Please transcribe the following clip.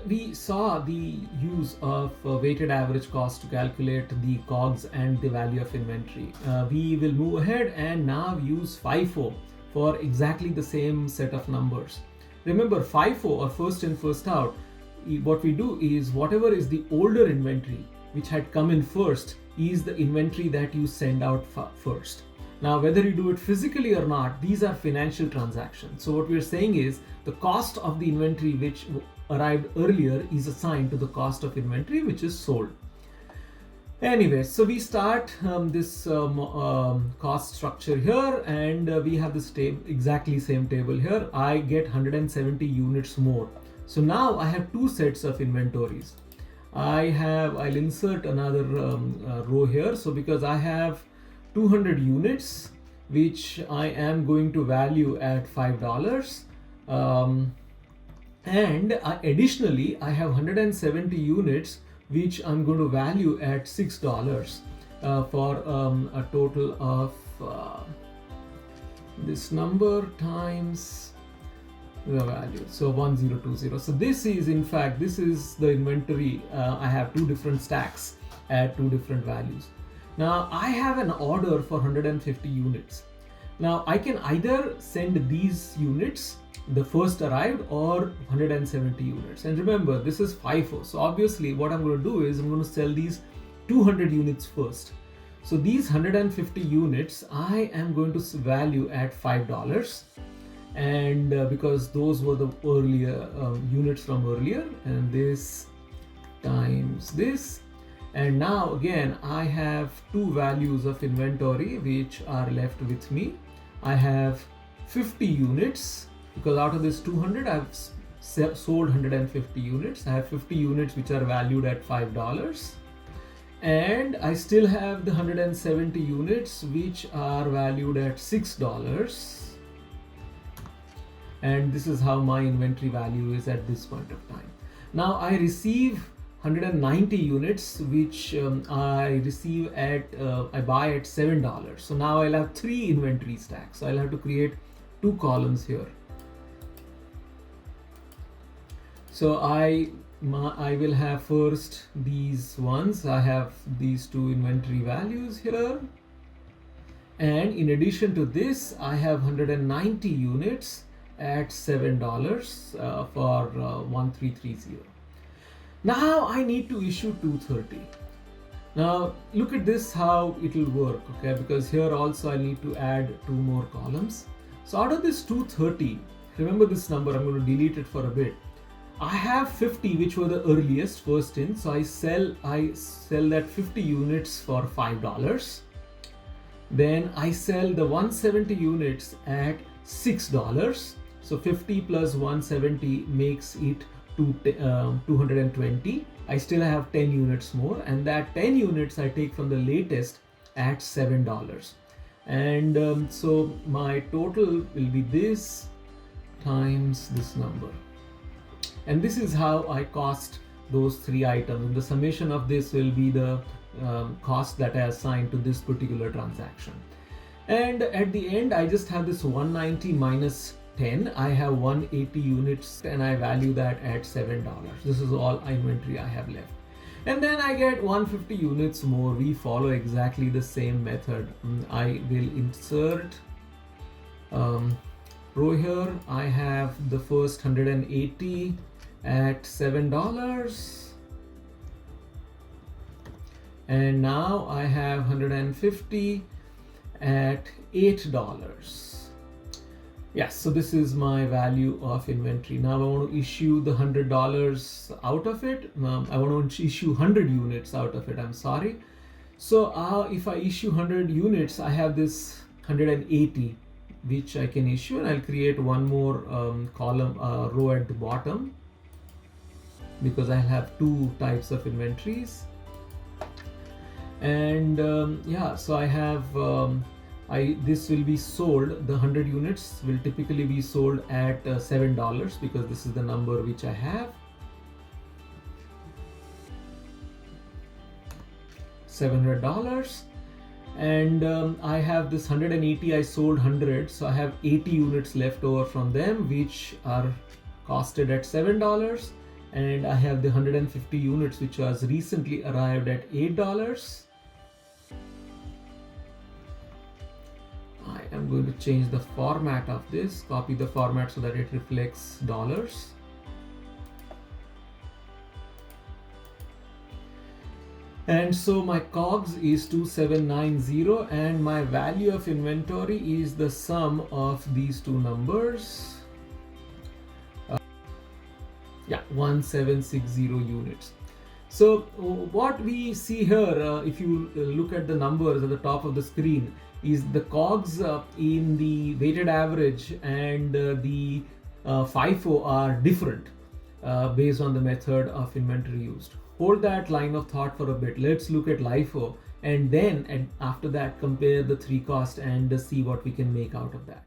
we saw the use of weighted average cost to calculate the COGS and the value of inventory. We will move ahead and now use FIFO for exactly the same set of numbers. Remember, FIFO, or first in first out, what we do is whatever is the older inventory which had come in first is the inventory that you send out first. Now, whether you do it physically or not, these are financial transactions. So what we're saying is the cost of the inventory which arrived earlier is assigned to the cost of inventory which is sold. Anyway, so we start this cost structure here, and we have this exactly same table here. I get 170 units more. So now I have two sets of inventories. I'll insert another row here. So because I have 200 units which I am going to value at $5, and additionally I have 170 units which I'm going to value at $6 for a total of this number times the value, so 1020. So this is, in fact, this is the inventory. I have two different stacks at two different values. Now I have an order for 150 units. Now I can either send these units, the first arrived, or 170 units. And remember, this is FIFO. So obviously what I'm going to do is I'm going to sell these 200 units first. So these 150 units I am going to value at $5. And because those were the earlier units from earlier, and this times this. And now again, I have two values of inventory which are left with me. I have 50 units, because out of this 200 I've sold 150 units. I have 50 units which are valued at $5, and I still have the 170 units which are valued at $6. And this is how my inventory value is at this point of time. Now I receive 190 units which I buy at $7. So now I'll have three inventory stacks. So I'll have to create two columns here. So I will have first these ones. I have these two inventory values here, and in addition to this I have 190 units at $7 for 1330. Now I need to issue 230. Now look at this, how it will work, okay? Because here also I need to add two more columns. So out of this 230, remember this number, I'm going to delete it for a bit. I have 50 which were the earliest, first in, so I sell that 50 units for $5. Then I sell the 170 units at $6. So 50 plus 170 makes it 220. I still have 10 units more, and that 10 units I take from the latest at $7. And so my total will be this times this number. And this is how I cost those three items. And the summation of this will be the cost that I assigned to this particular transaction. And at the end, I just have this 190 minus 10. I have 180 units, and I value that at $7. This is all inventory I have left. And then I get 150 units more. We follow exactly the same method. I will insert row here. I have the first 180 at $7, and now I have 150 at $8. Yes, so this is my value of inventory. Now I want to issue the $100 out of it. I want to issue 100 units out of it, I'm sorry. So if I issue 100 units, I have this 180 which I can issue, and I'll create one more column, row at the bottom, because I have two types of inventories. And yeah, so I have this will be sold, the 100 units will typically be sold at $7, because this is the number which I have. $700. And I have this 180, I sold 100, so I have 80 units left over from them which are costed at $7. and I have the 150 units which was recently arrived at $8. I am going to change the format of this, copy the format so that it reflects dollars. And so my COGS is 2790 and my value of inventory is the sum of these two numbers. 1760 units. So what we see here, if you look at the numbers at the top of the screen, is the COGS in the weighted average and the FIFO are different based on the method of inventory used. Hold that line of thought for a bit. Let's look at LIFO and then after that compare the three costs and see what we can make out of that.